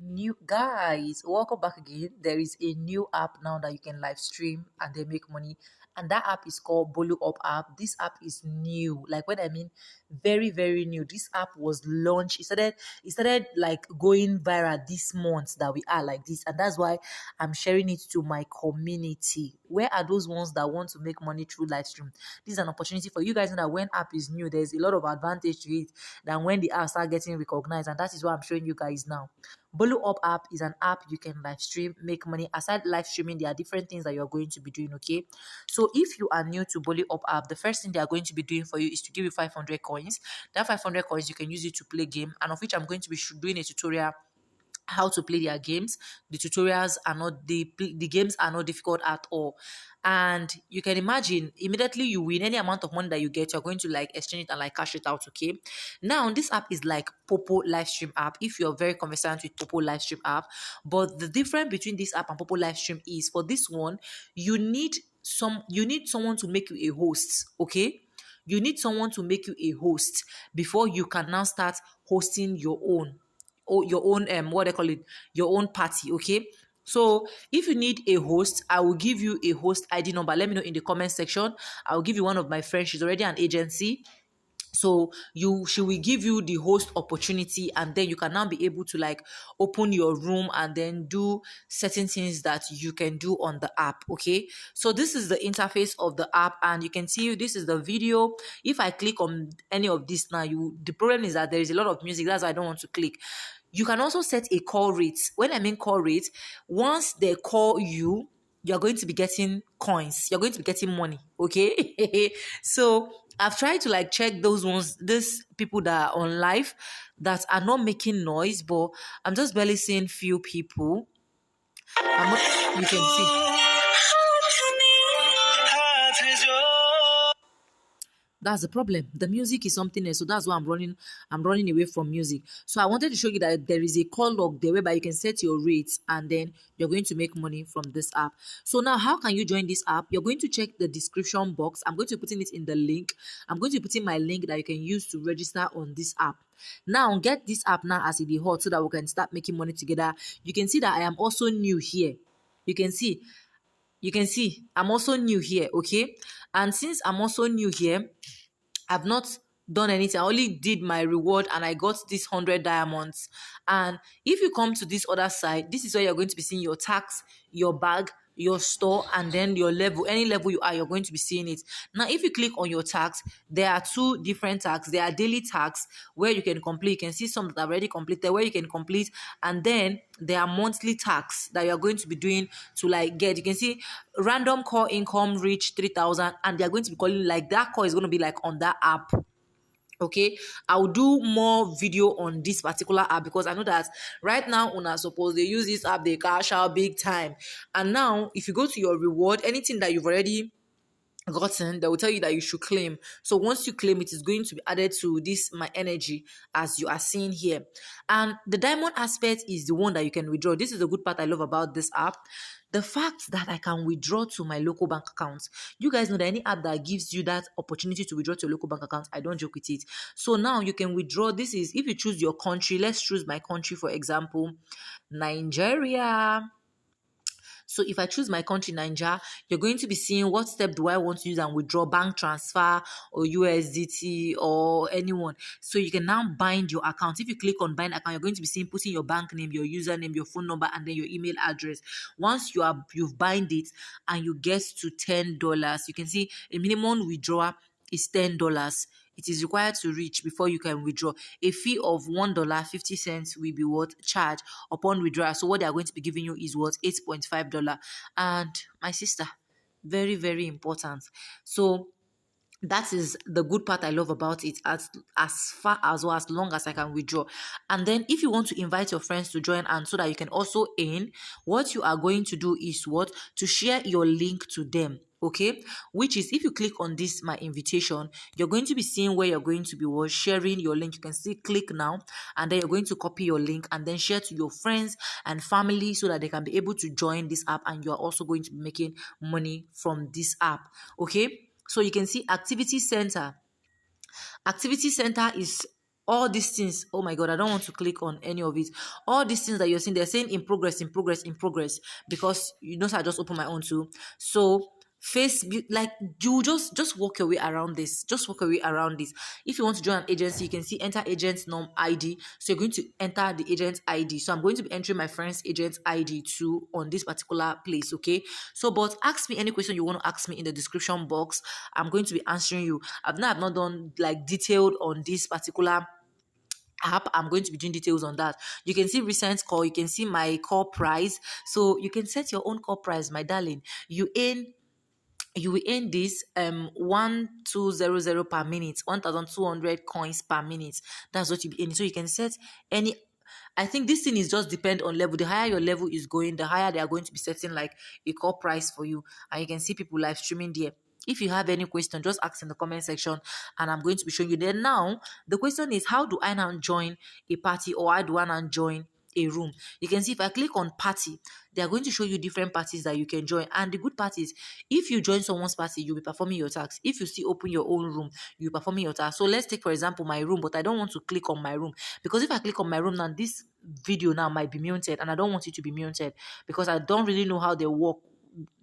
new, guys, welcome back again. There is a new app now that you can live stream and they make money, and that app is called BoloUp App. This app is new, like when I mean very very new. This app was launched, it started like going viral this month that we are like this, and that's why I'm sharing it to my community. Where are those ones that want to make money through live stream? This is an opportunity for you guys. Know that when app is new, there's a lot of advantage to it than when the app start getting recognized, and that is what I'm showing you guys now. BoloUp App is an app you can live stream, make money. Aside live streaming, there are different things that you're going to be doing, okay? So if you are new to BoloUp App, the first thing they are going to be doing for you is to give you 500 coins. That 500 coins, you can use it to play game, and of which I'm going to be doing a tutorial how to play their games. The tutorials are not the games are not difficult at all, and you can imagine immediately you win any amount of money that you get, you're going to like exchange it and like cash it out. Okay, now this app is like poppo live stream app, if you're very conversant with poppo live stream app. But the difference between this app and poppo live stream is, for this one you need someone to make you a host. Okay, you need someone to make you a host before you can now start hosting your own, or your own what they call it, your own party. Okay, so if you need a host, I will give you a host ID number. Let me know in the comment section. I will give you one of my friends, she's already an agency, so she will give you the host opportunity, and then you can now be able to like open your room and then do certain things that you can do on the app. Okay, so this is the interface of the app, and you can see this is the video. If I click on any of this now, the problem is that there is a lot of music, that's why I don't want to click. You can also set a call rate. When I mean call rate, once they call you, you're going to be getting coins, you're going to be getting money. Okay, so I've tried to like check those ones, these people that are on live that are not making noise, but I'm just barely seeing few people. You can see that's the problem. The music is something else, so that's why I'm running away from music. So I wanted to show you that there is a call log there whereby you can set your rates, and then you're going to make money from this app. So now, how can you join this app? You're going to check the description box. I'm going to put in it in the link. I'm going to put in my link that you can use to register on this app. Now get this app now as it is hot, so that we can start making money together. You can see that I am also new here. You can see I'm also new here. Okay, and since I'm also new here, I've not done anything. I only did my reward and I got this 100 diamonds. And if you come to this other side, this is where you're going to be seeing your tax, your bag, your store, and then your level. Any level you are, you're going to be seeing it. Now, if you click on your tax, there are two different tax. There are daily tax where you can complete. You can see some that are already completed where you can complete. And then there are monthly tax that you're going to be doing to like get. You can see random call income reach 3,000, and they're going to be calling like that call is going to be like on that app. Okay, I'll do more video on this particular app, because I know that right now una suppose they use this app, they cash out big time. And now if you go to your reward, anything that you've already gotten, they will tell you that you should claim. So once you claim, it is going to be added to this my energy, as you are seeing here. And the diamond aspect is the one that you can withdraw. This is the good part I love about this app, the fact that I can withdraw to my local bank account. You guys know that any app that gives you that opportunity to withdraw to your local bank account, I don't joke with it. So now you can withdraw. This is if you choose your country. Let's choose my country, for example, Nigeria. So if I choose my country, Nigeria, you're going to be seeing what step do I want to use and withdraw, bank transfer or USDT or anyone. So you can now bind your account. If you click on bind account, you're going to be seeing putting your bank name, your username, your phone number, and then your email address. Once you've bind it and you get to $10, you can see a minimum withdrawal is $10. It is required to reach before you can withdraw. A fee of $1.50 will be what charged upon withdrawal. So what they are going to be giving you is what $8.5. And my sister, very, very important. So that is the good part I love about it, as far as or as long as I can withdraw. And then if you want to invite your friends to join, and so that you can also earn, what you are going to do is what to share your link to them. Okay, which is if you click on this my invitation, you're going to be seeing where you're going to be sharing your link. You can see click now, and then you're going to copy your link and then share to your friends and family, so that they can be able to join this app, and you're also going to be making money from this app. Okay, so you can see activity center. Activity center is all these things, oh my god, I don't want to click on any of it. All these things that you're seeing, they're saying in progress, in progress, in progress, because you know, so I just open my own too. So like, you just work your way around this. Just work your way around this. If you want to join an agency, you can see enter agent num ID. So you're going to enter the agent ID. So I'm going to be entering my friend's agent ID too on this particular place. Okay. So, but ask me any question you want to ask me in the description box. I'm going to be answering you. I've not done like detailed on this particular app. I'm going to be doing details on that. You can see recent call, you can see my call price. So you can set your own call price, my darling. You will earn this 1200 per minute, 1,200 coins per minute. That's what you be earning. So you can set any. I think this thing is just depend on level. The higher your level is going, the higher they are going to be setting like a call price for you. And you can see people live streaming there. If you have any question, just ask in the comment section and I'm going to be showing you there. Now, the question is, how do I now join a party, or how do I now join a room? You can see if I click on party, they are going to show you different parties that you can join. And the good part is, if you join someone's party, you'll be performing your tax. If you still open your own room, you'll be performing your tax. So let's take, for example, my room, but I don't want to click on my room, because if I click on my room now, this video now might be muted, and I don't want it to be muted because I don't really know how they work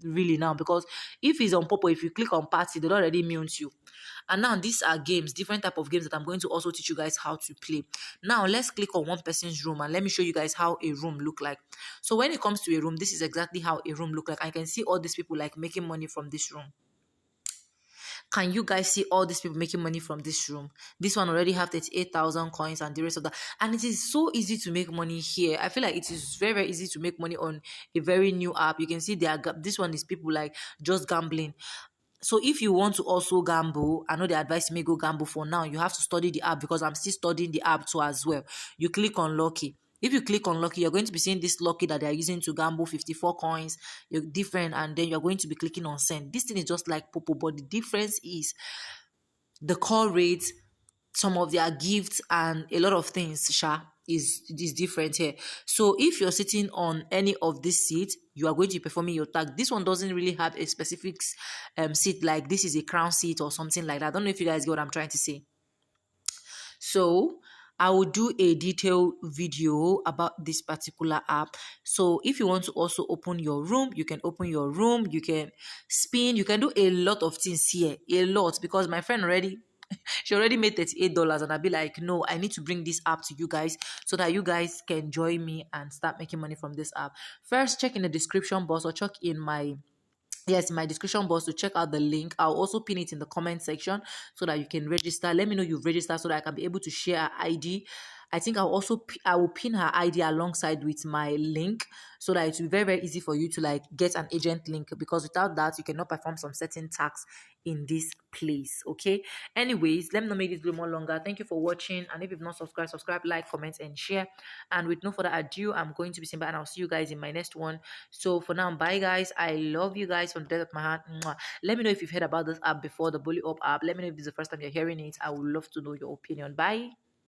really now. Because if it's on poppo, if you click on party, they already mute you. And now these are games, different type of games that I'm going to also teach you guys how to play. Now let's click on one person's room and let me show you guys how a room look like. So when it comes to a room, this is exactly how a room look like. I can see all these people like making money from this room. Can you guys see all these people making money from this room? This one already have 38,000 coins and the rest of that. And it is so easy to make money here. I feel like it is very, very easy to make money on a very new app. You can see this one is people like just gambling. So if you want to also gamble, I know the advice may go gamble. For now, you have to study the app, because I'm still studying the app too as well. You click on Lucky. If you click on Lucky, you're going to be seeing this Lucky that they are using to gamble, 54 coins. You're different, and then you're going to be clicking on Send. This thing is just like poppo, but the difference is the call rate, some of their gifts, and a lot of things is different here. So if you're sitting on any of these seats, you are going to be performing your task. This one doesn't really have a specific seat, like this is a crown seat or something like that. I don't know if you guys get what I'm trying to say. So I will do a detailed video about this particular app. So if you want to also open your room, you can open your room, you can spin, you can do a lot of things here, a lot, because my friend already she already made $38, and I'll be like, no, I need to bring this app to you guys so that you guys can join me and start making money from this app. First, check in the description box, or check in my description box to check out the link. I'll also pin it in the comment section so that you can register. Let me know you've registered so that I can be able to share her ID. I think I will pin her ID alongside with my link so that it will be very, very easy for you to like get an agent link, because without that you cannot perform some certain tasks in this place. Okay, anyways, let me not make this video more longer. Thank you for watching, and if you've not subscribed, subscribe, like, comment, and share. And with no further ado, I'm going to be saying bye, and I'll see you guys in my next one. So for now, bye guys. I love you guys from the depth of my heart. Mwah. Let me know if you've heard about this app before, the BoloUp app. Let me know if this is the first time you're hearing it. I would love to know your opinion. Bye.